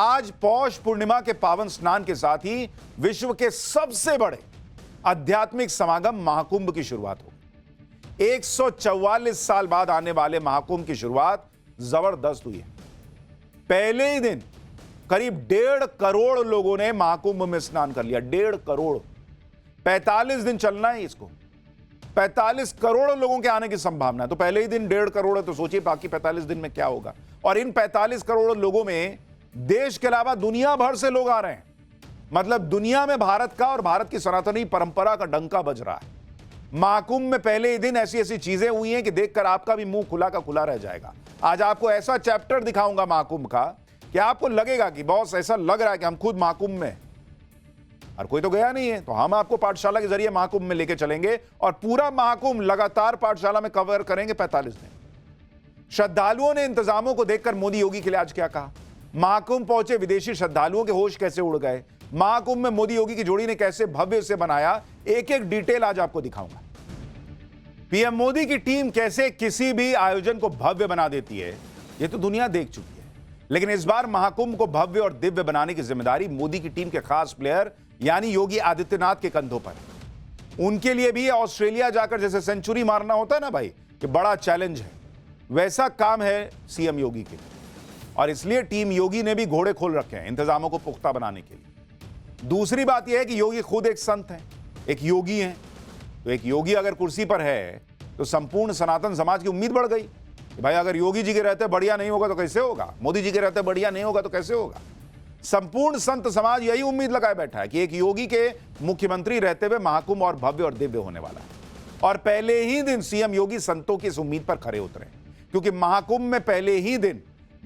आज पौष पूर्णिमा के पावन स्नान के साथ ही विश्व के सबसे बड़े आध्यात्मिक समागम महाकुंभ की शुरुआत होगी। 144 साल बाद आने वाले महाकुंभ की शुरुआत जबरदस्त हुई है। पहले ही दिन करीब 1.5 करोड़ लोगों ने महाकुंभ में स्नान कर लिया। 1.5 करोड़। 45 दिन चलना है इसको। 45 करोड़ लोगों के आने की संभावना है। तो पहले ही दिन 1.5 करोड़ है, तो सोचिए बाकी 45 दिन में क्या होगा। और इन 45 करोड़ लोगों में देश के अलावा दुनिया भर से लोग आ रहे हैं। मतलब दुनिया में भारत का और भारत की सनातनी परंपरा का डंका बज रहा है। महाकुंभ में पहले ही दिन ऐसी ऐसी चीजें हुई हैं कि देखकर आपका भी मुंह खुला का खुला रह जाएगा। आज आपको ऐसा चैप्टर दिखाऊंगा महाकुंभ का कि आपको लगेगा कि बॉस ऐसा लग रहा है कि हम खुद महाकुंभ में, और कोई तो गया नहीं है, तो हम आपको पाठशाला के जरिए महाकुंभ में लेके चलेंगे और पूरा महाकुंभ लगातार पाठशाला में कवर करेंगे 45 दिन। श्रद्धालुओं ने इंतजामों को देखकर मोदी योगी के लिए आज क्या कहा। महाकुंभ पहुंचे विदेशी श्रद्धालुओं के होश कैसे उड़ गए। महाकुंभ में मोदी योगी की जोड़ी ने कैसे भव्य से बनाया, एक एक डिटेल आज आपको दिखाऊंगा। पीएम मोदी की टीम कैसे किसी भी आयोजन को भव्य बना देती है, यह तो दुनिया देख चुकी है। लेकिन इस बार महाकुंभ को भव्य और दिव्य बनाने की जिम्मेदारी मोदी की टीम के खास प्लेयर यानी योगी आदित्यनाथ के कंधों पर है। उनके लिए भी ऑस्ट्रेलिया जाकर जैसे सेंचुरी मारना होता है ना भाई, कि बड़ा चैलेंज है, वैसा काम है सीएम योगी के लिए। और इसलिए टीम योगी ने भी घोड़े खोल रखे हैं इंतजामों को पुख्ता बनाने के लिए। दूसरी बात यह है कि योगी खुद एक संत हैं, एक योगी हैं। तो एक योगी अगर कुर्सी पर है तो संपूर्ण सनातन समाज की उम्मीद बढ़ गई कि भाई अगर योगी जी के रहते बढ़िया नहीं होगा तो कैसे होगा, मोदी जी के रहते बढ़िया नहीं होगा तो कैसे होगा। संपूर्ण संत समाज यही उम्मीद लगाए बैठा है कि एक योगी के मुख्यमंत्री रहते हुए महाकुंभ और भव्य और दिव्य होने वाला है। और पहले ही दिन सीएम योगी संतों की इस उम्मीद पर खरे उतरे, क्योंकि महाकुंभ में पहले ही दिन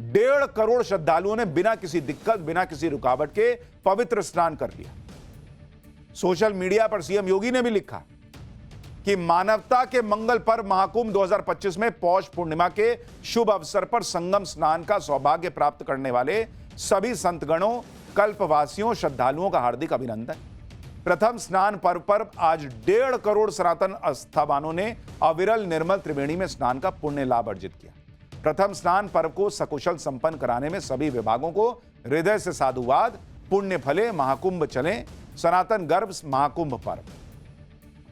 1.5 करोड़ श्रद्धालुओं ने बिना किसी दिक्कत, बिना किसी रुकावट के पवित्र स्नान कर लिया। सोशल मीडिया पर सीएम योगी ने भी लिखा कि मानवता के मंगल पर्व महाकुंभ 2025 में पौष पूर्णिमा के शुभ अवसर पर संगम स्नान का सौभाग्य प्राप्त करने वाले सभी संतगणों, कल्पवासियों, श्रद्धालुओं का हार्दिक अभिनंदन। प्रथम स्नान पर्व पर आज 1.5 करोड़ सनातन आस्थावानों ने अविरल निर्मल त्रिवेणी में स्नान का पुण्य लाभ अर्जित किया। प्रथम स्नान पर्व को सकुशल संपन्न कराने में सभी विभागों को हृदय से साधुवाद। पुण्य फले महाकुंभ चले, सनातन गर्भ महाकुंभ पर्व।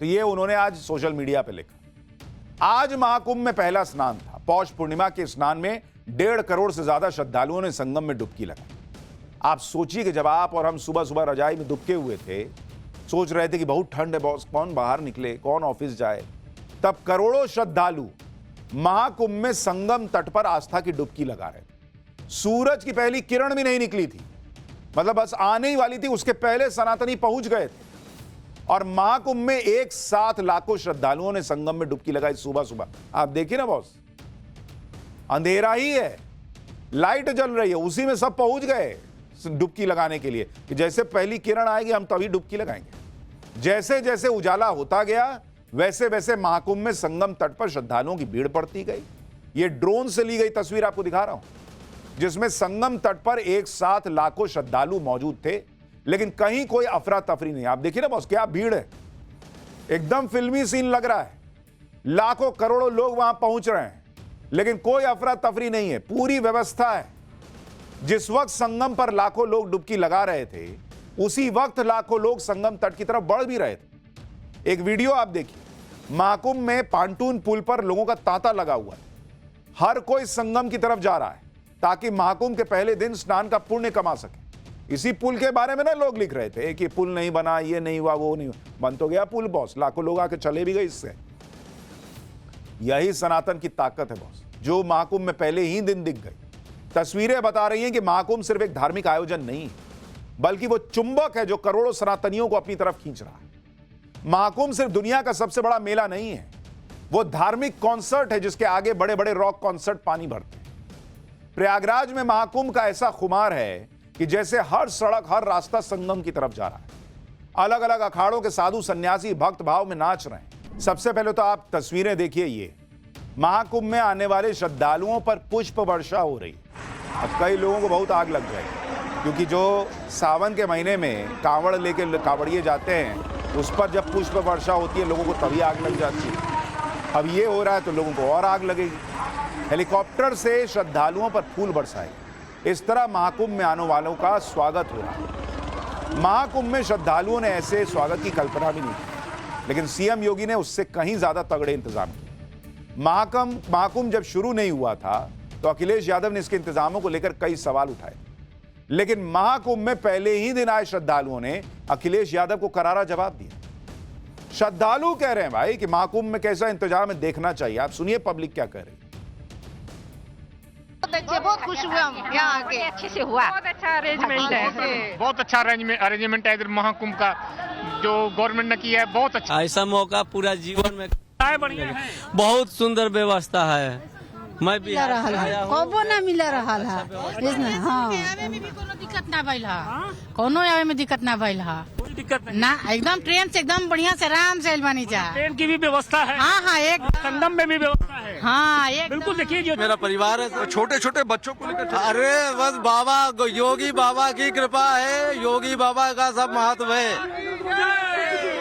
तो ये उन्होंने आज सोशल मीडिया पे लिखा। आज महाकुंभ में पहला स्नान था। पौष पूर्णिमा के स्नान में 1.5 करोड़ से ज्यादा श्रद्धालुओं ने संगम में डुबकी लगाई। आप सोचिए कि जब आप और हम सुबह सुबह रजाई में दुबके हुए थे, सोच रहे थे कि बहुत ठंड है बॉस, कौन बाहर निकले, कौन ऑफिस जाए, तब करोड़ों श्रद्धालु महाकुंभ में संगम तट पर आस्था की डुबकी लगा रहे थे। सूरज की पहली किरण भी नहीं निकली थी, मतलब बस आने ही वाली थी, उसके पहले सनातनी पहुंच गए थे। और महाकुंभ में एक साथ लाखों श्रद्धालुओं ने संगम में डुबकी लगाई सुबह सुबह। आप देखिए ना बॉस, अंधेरा ही है, लाइट जल रही है, उसी में सब पहुंच गए डुबकी लगाने के लिए कि जैसे पहली किरण आएगी हम तभी डुबकी लगाएंगे। जैसे जैसे उजाला होता गया वैसे वैसे महाकुंभ में संगम तट पर श्रद्धालुओं की भीड़ बढ़ती गई। ये ड्रोन से ली गई तस्वीर आपको दिखा रहा हूं, जिसमें संगम तट पर एक साथ लाखों श्रद्धालु मौजूद थे, लेकिन कहीं कोई अफरा तफरी नहीं। आप देखिए ना बॉस, क्या भीड़ है, एकदम फिल्मी सीन लग रहा है। लाखों करोड़ों लोग वहां पहुंच रहे हैं, लेकिन कोई अफरा तफरी नहीं है, पूरी व्यवस्था है। जिस वक्त संगम पर लाखों लोग डुबकी लगा रहे थे, उसी वक्त लाखों लोग संगम तट की तरफ बढ़ भी रहे थे। एक वीडियो आप देखिए, महाकुंभ में पांटून पुल पर लोगों का तांता लगा हुआ है। हर कोई संगम की तरफ जा रहा है ताकि महाकुंभ के पहले दिन स्नान का पुण्य कमा सके। इसी पुल के बारे में ना लोग लिख रहे थे कि पुल नहीं बना, ये नहीं हुआ, वो नहीं हुआ। बन तो गया पुल बॉस, लाखों लोग आके चले भी गए इससे। यही सनातन की ताकत है बॉस, जो महाकुंभ में पहले ही दिन दिख गई। तस्वीरें बता रही हैं कि महाकुंभ सिर्फ एक धार्मिक आयोजन नहीं, बल्कि वो चुंबक है जो करोड़ों सनातनियों को अपनी तरफ खींच रहा है। महाकुंभ सिर्फ दुनिया का सबसे बड़ा मेला नहीं है, वो धार्मिक कॉन्सर्ट है जिसके आगे बड़े बड़े रॉक कॉन्सर्ट पानी भरते हैं। प्रयागराज में महाकुंभ का ऐसा खुमार है कि जैसे हर सड़क, हर रास्ता संगम की तरफ जा रहा है। अलग अलग अखाड़ों के साधु सन्यासी भक्त भाव में नाच रहे हैं। सबसे पहले तो आप तस्वीरें देखिए, ये महाकुंभ में आने वाले श्रद्धालुओं पर पुष्प वर्षा हो रही है। अब कई लोगों को बहुत आग लग जाएगी, क्योंकि जो सावन के महीने में कांवड़ लेके कांवड़िए जाते हैं, उस पर जब पुष्प वर्षा होती है लोगों को तभी आग लग जाती है। अब ये हो रहा है तो लोगों को और आग लगेगी। हेलीकॉप्टर से श्रद्धालुओं पर फूल बरसाए। इस तरह महाकुंभ में आने वालों का स्वागत हो रहा है। महाकुंभ में श्रद्धालुओं ने ऐसे स्वागत की कल्पना भी नहीं की, लेकिन सीएम योगी ने उससे कहीं ज्यादा तगड़े इंतजाम किए। महाकुंभ जब शुरू नहीं हुआ था तो अखिलेश यादव ने इसके इंतजामों को लेकर कई सवाल उठाए, लेकिन महाकुंभ में पहले ही दिन आए श्रद्धालुओं ने अखिलेश यादव को करारा जवाब दिया। श्रद्धालु कह रहे हैं भाई कि महाकुंभ में कैसा इंतजाम है, देखना चाहिए। आप सुनिए पब्लिक क्या कह रही है। बहुत खुश हुए हम यहाँ आके, अच्छे से हुआ, बहुत अच्छा अरेंजमेंट है, बहुत अच्छा अरेंजमेंट है इधर महाकुंभ का जो गवर्नमेंट ने किया है, बहुत अच्छा। ऐसा मौका पूरा जीवन में बढ़िया है, बहुत सुंदर व्यवस्था है। मैं भी कबो ना मिला रहा है, हाँ कोनो दिक्कत ना भइल है, कोनो आवे में दिक्कत ना भइल है, कोई दिक्कत नहीं ना एकदम ट्रेन से एकदम बढ़िया से आराम से बनी जा। ट्रेन की भी व्यवस्था है, हाँ एक संगम में भी व्यवस्था है, हाँ एक बिल्कुल। देखिए जो मेरा परिवार है, तो छोटे छोटे बच्चों को लेकर अरे बस बाबा योगी बाबा की कृपा है, योगी बाबा का सब महत्व है।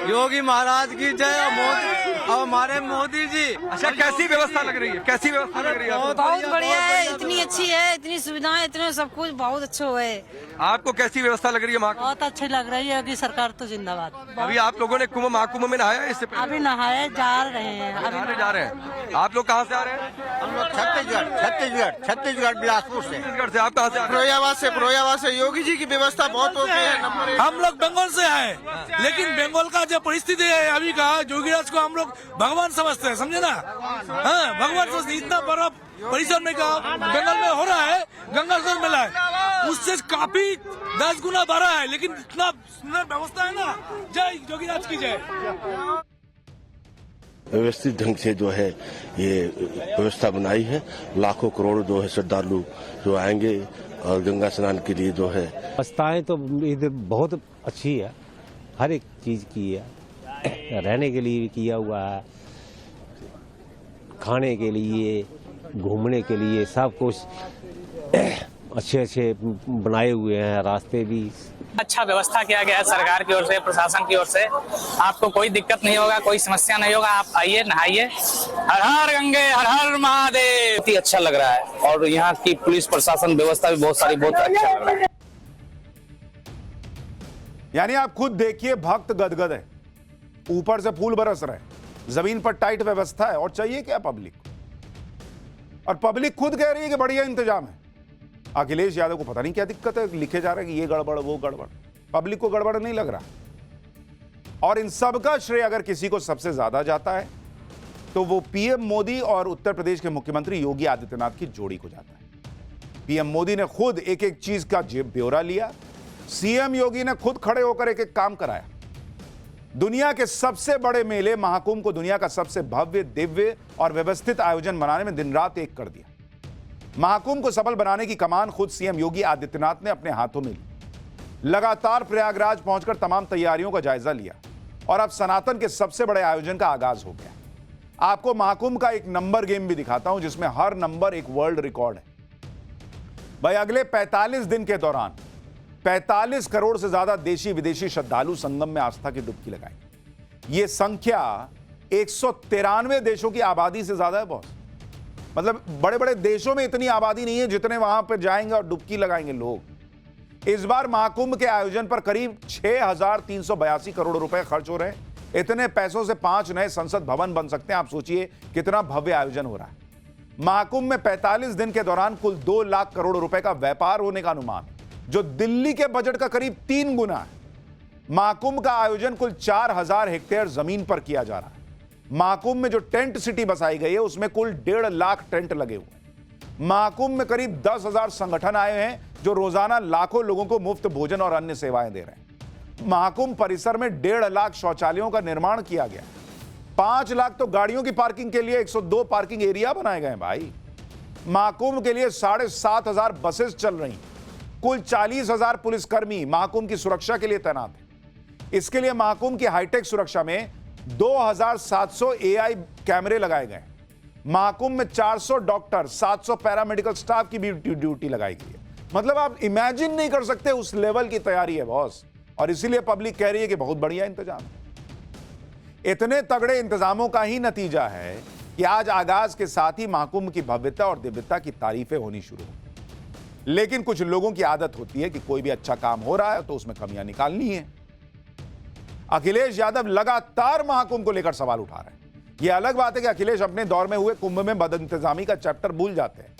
योगी महाराज की जय और मोदी और हमारे मोदी जी। अच्छा, कैसी व्यवस्था लग रही है? कैसी व्यवस्था लग रही है? बहुत बढ़िया है, इतनी अच्छी है, इतनी सुविधाएं, इतने सब कुछ बहुत अच्छा है। आपको कैसी व्यवस्था लग रही है? महाकुंभ बहुत अच्छी लग रही है कि सरकार तो जिंदाबाद। अभी आप लोगों ने महाकुंभ में नहाया है इससे पहले? अभी नहाए जा रहे हैं, नहाने जा रहे हैं। आप लोग कहाँ से आ रहे हैं? हम लोग छत्तीसगढ़ बिलासपुर से। छत्तीसगढ़ से। आप कहाँ से आ रहे हैं? प्रोयावा से। योगी जी की व्यवस्था बहुत होती है, नंबर एक। हम लोग बंगाल से आए, लेकिन बंगाल का जो परिस्थिति है अभी का, योगीराज को हम लोग भगवान समझते हैं, समझे ना? हाँ, भगवान समझते। इतना बड़ा परिसर में का बंगाल में हो रहा है, गंगा जल मिला है, उससे काफी 10 गुना बढ़ा है, लेकिन इतना सुंदर व्यवस्था है ना। जय योगीराज की जय। व्यवस्थित ढंग से जो है ये व्यवस्था बनाई है। लाखों करोड़ जो है श्रद्धालु जो आएंगे और गंगा स्नान के लिए जो है। व्यवस्थाएं तो इधर बहुत अच्छी है, हर एक चीज की है, रहने के लिए भी किया हुआ है, खाने के लिए, घूमने के लिए, सब कुछ अच्छे अच्छे बनाए हुए हैं, रास्ते भी अच्छा व्यवस्था किया गया है सरकार की ओर से, प्रशासन की ओर से। आपको कोई दिक्कत नहीं होगा, कोई समस्या नहीं होगा। आप आइए, नहाइए। हर हर गंगे, हर हर महादेव। बहुत ही अच्छा लग रहा है और यहाँ की पुलिस प्रशासन व्यवस्था भी बहुत सारी, बहुत अच्छा लग रहा है। यानी आप खुद देखिए, भक्त गदगद है, ऊपर से फूल बरस रहे, जमीन पर टाइट व्यवस्था है, और चाहिए क्या पब्लिक? और पब्लिक खुद कह रही है कि बढ़िया इंतजाम है। अखिलेश यादव को पता नहीं क्या दिक्कत है, लिखे जा रहे हैं कि ये गड़बड़ वो गड़बड़। पब्लिक को गड़बड़ नहीं लग रहा। और इन सब का श्रेय अगर किसी को सबसे ज्यादा जाता है तो वो पीएम मोदी और उत्तर प्रदेश के मुख्यमंत्री योगी आदित्यनाथ की जोड़ी को जाता है। पीएम मोदी ने खुद एक एक चीज का ब्यौरा लिया, सीएम योगी ने खुद खड़े होकर एक एक काम कराया। दुनिया के सबसे बड़े मेले महाकुंभ को दुनिया का सबसे भव्य, दिव्य और व्यवस्थित आयोजन बनाने में दिन रात एक कर दिया। महाकुंभ को सफल बनाने की कमान खुद सीएम योगी आदित्यनाथ ने अपने हाथों में ली। लगातार प्रयागराज पहुंचकर तमाम तैयारियों का जायजा लिया और अब सनातन के सबसे बड़े आयोजन का आगाज हो गया। आपको महाकुंभ का एक नंबर गेम भी दिखाता हूं, जिसमें हर नंबर एक वर्ल्ड रिकॉर्ड है। भाई, अगले 45 दिन के दौरान 45 करोड़ से ज्यादा देशी विदेशी श्रद्धालु संगम में आस्था की डुबकी लगाएंगे। यह संख्या 193 देशों की आबादी से ज्यादा है बॉस। मतलब बड़े बड़े देशों में इतनी आबादी नहीं है जितने वहां पर जाएंगे और डुबकी लगाएंगे लोग। इस बार महाकुंभ के आयोजन पर करीब 6,382 करोड़ रुपए खर्च हो रहे हैं। इतने पैसों से 5 नए संसद भवन बन सकते हैं। आप सोचिए कितना भव्य आयोजन हो रहा है। महाकुंभ में 45 दिन के दौरान कुल 2 लाख करोड़ रुपए का व्यापार होने का अनुमान, जो दिल्ली के बजट का करीब 3 गुना है। महाकुंभ का आयोजन कुल 4,000 हेक्टेयर जमीन पर किया जा रहा है। महाकुंभ में जो टेंट सिटी बसाई गई है उसमें कुल 1.5 लाख टेंट लगे हुए हैं। महाकुंभ में करीब 10,000 संगठन आए हैं जो रोजाना लाखों लोगों को मुफ्त भोजन और अन्य सेवाएं दे रहे हैं। महाकुंभ परिसर में 1.5 लाख शौचालयों का निर्माण किया गया। 5 लाख तो गाड़ियों की पार्किंग के लिए 102 पार्किंग एरिया बनाए गए हैं भाई। महाकुंभ के लिए 7,500 बसेस चल रही। कुल 40,000 पुलिसकर्मी महाकुंभ की सुरक्षा के लिए तैनात हैं। इसके लिए महाकुंभ की हाईटेक सुरक्षा में 2,700 एआई कैमरे लगाए गए। महाकुंभ में 400 डॉक्टर, 700 पैरामेडिकल स्टाफ की भी ड्यूटी लगाई गई है। मतलब आप इमेजिन नहीं कर सकते उस लेवल की तैयारी है बॉस। और इसीलिए पब्लिक कह रही है कि बहुत बढ़िया इंतजाम है। इतने तगड़े इंतजामों का ही नतीजा है कि आज आगाज के साथ ही महाकुंभ की भव्यता और दिव्यता की तारीफें होनी शुरू हो। लेकिन कुछ लोगों की आदत होती है कि कोई भी अच्छा काम हो रहा है तो उसमें कमियां निकालनी है। अखिलेश यादव लगातार महाकुंभ को लेकर सवाल उठा रहे हैं। यह अलग बात है कि अखिलेश अपने दौर में हुए कुंभ में बदइंतजामी का चैप्टर भूल जाते हैं।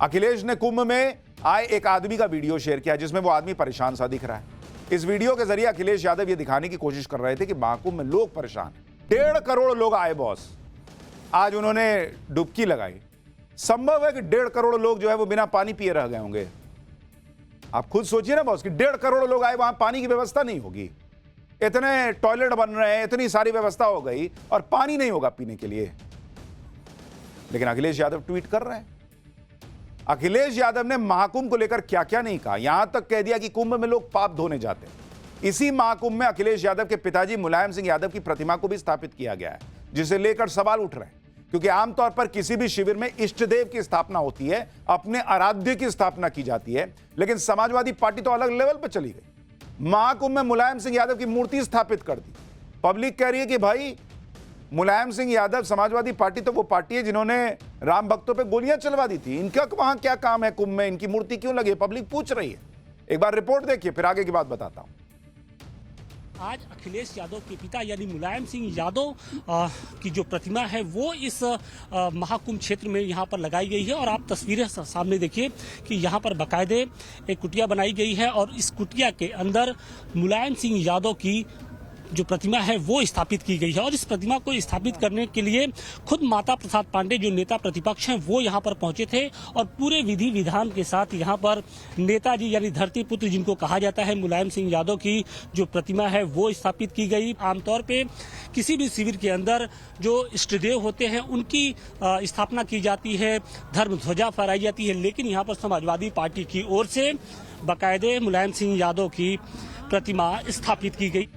अखिलेश ने कुंभ में आए एक आदमी का वीडियो शेयर किया जिसमें वो आदमी परेशान सा दिख रहा है। इस वीडियो के जरिए अखिलेश यादव ये दिखाने की कोशिश कर रहे थे कि महाकुंभ में लोग परेशान हैं। 1.5 करोड़ लोग आए बॉस, आज उन्होंने डुबकी लगाई। संभव है कि 1.5 करोड़ लोग जो है वो बिना पानी पिए रह गए होंगे। आप खुद सोचिए ना बॉस कि 1.5 करोड़ लोग आए, वहां पानी की व्यवस्था नहीं होगी। इतने टॉयलेट बन रहे हैं, इतनी सारी व्यवस्था हो गई और पानी नहीं होगा पीने के लिए। लेकिन अखिलेश यादव ट्वीट कर रहे हैं। अखिलेश यादव ने महाकुंभ को लेकर क्या क्या नहीं कहा, यहां तक कह दिया कि कुंभ में लोग पाप धोने जाते हैं। इसी महाकुंभ में अखिलेश यादव के पिताजी मुलायम सिंह यादव की प्रतिमा को भी स्थापित किया गया है, जिसे लेकर सवाल उठ रहे हैं। क्योंकि आमतौर पर किसी भी शिविर में इष्ट देव की स्थापना होती है, अपने आराध्य की स्थापना की जाती है, लेकिन समाजवादी पार्टी तो अलग लेवल पर चली गई। महाकुंभ में मुलायम सिंह यादव की मूर्ति स्थापित कर दी। पब्लिक कह रही है कि भाई मुलायम सिंह यादव, समाजवादी पार्टी तो वो पार्टी है जिन्होंने राम भक्तों पे गोलियां चलवा दी थी, इनका वहां क्या काम है कुंभ में, इनकी मूर्ति क्यों लगी, पब्लिक पूछ रही है। एक बार रिपोर्ट देखिए, फिर आगे की बात बताता हूं। आज अखिलेश यादव के पिता यानी मुलायम सिंह यादव की जो प्रतिमा है वो इस महाकुंभ क्षेत्र में यहाँ पर लगाई गई है। और आप तस्वीरें सामने देखिए कि यहाँ पर बाकायदे एक कुटिया बनाई गई है और इस कुटिया के अंदर मुलायम सिंह यादव की जो प्रतिमा है वो स्थापित की गई है। और इस प्रतिमा को स्थापित करने के लिए खुद माता प्रसाद पांडे जो नेता प्रतिपक्ष हैं वो यहाँ पर पहुंचे थे और पूरे विधि विधान के साथ यहाँ पर नेताजी यानी धरती पुत्र जिनको कहा जाता है मुलायम सिंह यादव की जो प्रतिमा है वो स्थापित की गई। आमतौर पे किसी भी शिविर के अंदर जो इष्टदेव होते हैं उनकी स्थापना की जाती है, धर्म ध्वजा फहराई जाती है, लेकिन यहाँ पर समाजवादी पार्टी की ओर से बाकायदे मुलायम सिंह यादव की प्रतिमा स्थापित की गई।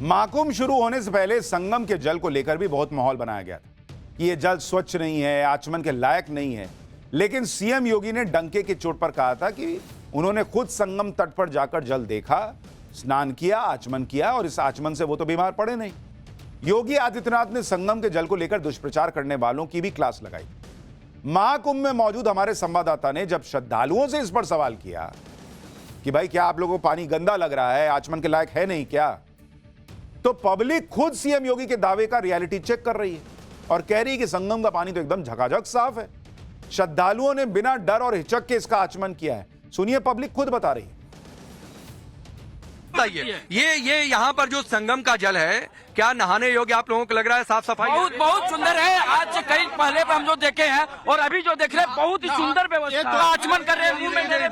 महाकुंभ शुरू होने से पहले संगम के जल को लेकर भी बहुत माहौल बनाया गया था कि यह जल स्वच्छ नहीं है, आचमन के लायक नहीं है। लेकिन सीएम योगी ने डंके की चोट पर कहा था कि उन्होंने खुद संगम तट पर जाकर जल देखा, स्नान किया, आचमन किया और इस आचमन से वो तो बीमार पड़े नहीं। योगी आदित्यनाथ ने संगम के जल को लेकर दुष्प्रचार करने वालों की भी क्लास लगाई। महाकुंभ में मौजूद हमारे संवाददाता ने जब श्रद्धालुओं से इस पर सवाल किया कि भाई क्या आप लोगों को पानी गंदा लग रहा है, आचमन के लायक है नहीं क्या, तो पब्लिक खुद सीएम योगी के दावे का रियलिटी चेक कर रही है और कह रही है कि संगम का पानी तो एकदम झकाझक साफ है। श्रद्धालुओं ने बिना डर और हिचक के इसका आचमन किया है। सुनिए, पब्लिक खुद बता रही है। ये यहाँ पर जो संगम का जल है क्या नहाने योग्य आप लोगों को लग रहा है? साफ सफाई बहुत सुंदर है। आज से कई पहले हम जो देखे हैं और अभी जो देख रहे हैं बहुत ही सुंदर व्यवस्था। आचमन कर रहे हैं,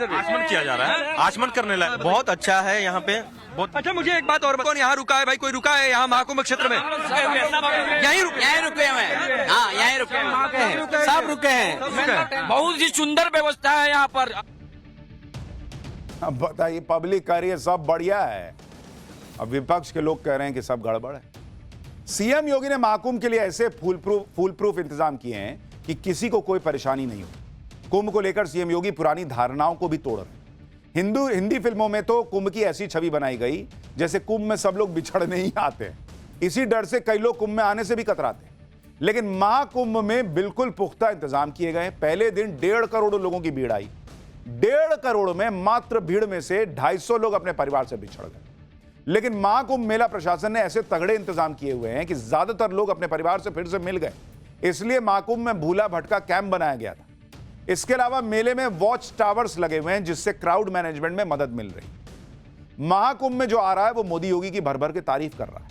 आचमन किया जा रहा है, आचमन करने लायक बहुत अच्छा है यहाँ पे। बहुत अच्छा। मुझे एक बात और बताओ, यहाँ रुका है भाई, कोई रुका है यहाँ महाकुंभ क्षेत्र में? यहीं रुके हैं। हाँ, यहीं रुके हैं, सब रुके हैं। बहुत ही सुंदर व्यवस्था है यहाँ पर। अब बताइए, पब्लिक कह रही है सब बढ़िया है, अब विपक्ष के लोग कह रहे हैं कि सब गड़बड़ है। सीएम योगी ने महाकुंभ के लिए ऐसे फूल प्रूफ इंतजाम किए हैं कि किसी को कोई परेशानी नहीं हो। कुंभ को लेकर सीएम योगी पुरानी धारणाओं को भी तोड़ रहे हैं। हिंदी फिल्मों में तो कुंभ की ऐसी छवि बनाई गई जैसे कुंभ में सब लोग बिछड़ने ही आते हैं। इसी डर से कई लोग कुंभ में आने से भी कतराते हैं। लेकिन महाकुंभ में बिल्कुल पुख्ता इंतजाम किए गए। पहले दिन 1.5 करोड़ लोगों की भीड़ आई। 1.5 करोड़ में मात्र भीड़ में से 250 लोग अपने परिवार से बिछड़ गए। लेकिन महाकुंभ मेला प्रशासन ने ऐसे तगड़े इंतजाम किए हुए हैं कि ज्यादातर लोग अपने परिवार से फिर से मिल गए। इसलिए महाकुंभ में भूला भटका कैंप बनाया गया था। इसके अलावा मेले में वॉच टावर्स लगे हुए हैं जिससे क्राउड मैनेजमेंट में मदद मिल रही। महाकुंभ में जो आ रहा है वो मोदी योगी की भर भर के तारीफ कर रहा है।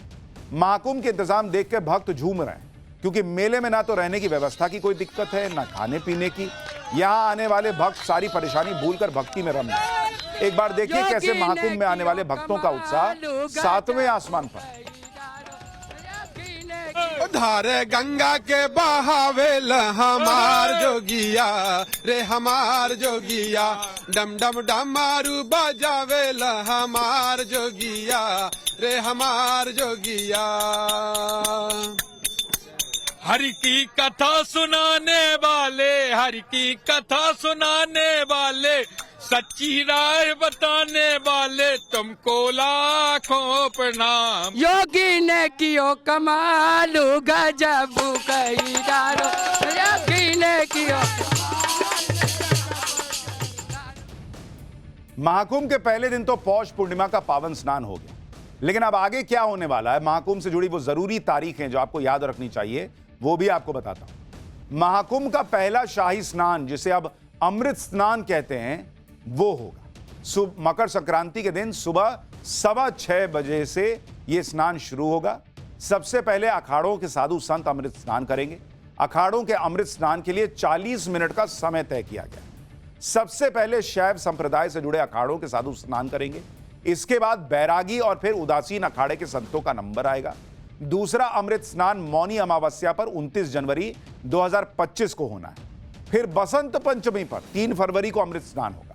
महाकुंभ के इंतजाम देख के भक्त झूम रहे हैं क्योंकि मेले में ना तो रहने की व्यवस्था की कोई दिक्कत है, ना खाने पीने की। यहाँ आने वाले भक्त सारी परेशानी भूलकर भक्ति में रम गए। एक बार देखिए कैसे महाकुंभ में आने वाले भक्तों का उत्साह 7वें आसमान पर। धारे गंगा के बहावेल हमार जोगिया रे, हमार जोगिया डम डम डमारू बजावेल हमार जोगिया रे, हमार जोगिया। हरि की कथा सुनाने वाले, हरि की कथा सुनाने वाले, सच्ची राय बताने वाले, तुमको लाखों प्रणाम। योगी ने कियो कमालू गजब कई डारो, योगी ने कियो महाकुंभ के पहले दिन तो पौष पूर्णिमा का पावन स्नान हो गया, लेकिन अब आगे क्या होने वाला है, महाकुंभ से जुड़ी वो जरूरी तारीखें जो आपको याद रखनी चाहिए, वो भी आपको बताता हूं। महाकुंभ का पहला शाही स्नान, जिसे अब अमृत स्नान कहते हैं, वो होगा मकर संक्रांति के दिन सुबह 6:15 बजे से यह स्नान शुरू होगा। सबसे पहले अखाड़ों के साधु संत अमृत स्नान करेंगे। अखाड़ों के अमृत स्नान के लिए 40 मिनट का समय तय किया गया। सबसे पहले शैव संप्रदाय से जुड़े अखाड़ों के साधु स्नान करेंगे। इसके बाद बैरागी और फिर उदासीन अखाड़े के संतों का नंबर आएगा। दूसरा अमृत स्नान मौनी अमावस्या पर 29 जनवरी 2025 को होना है। फिर बसंत पंचमी पर 3 फरवरी को अमृत स्नान होगा।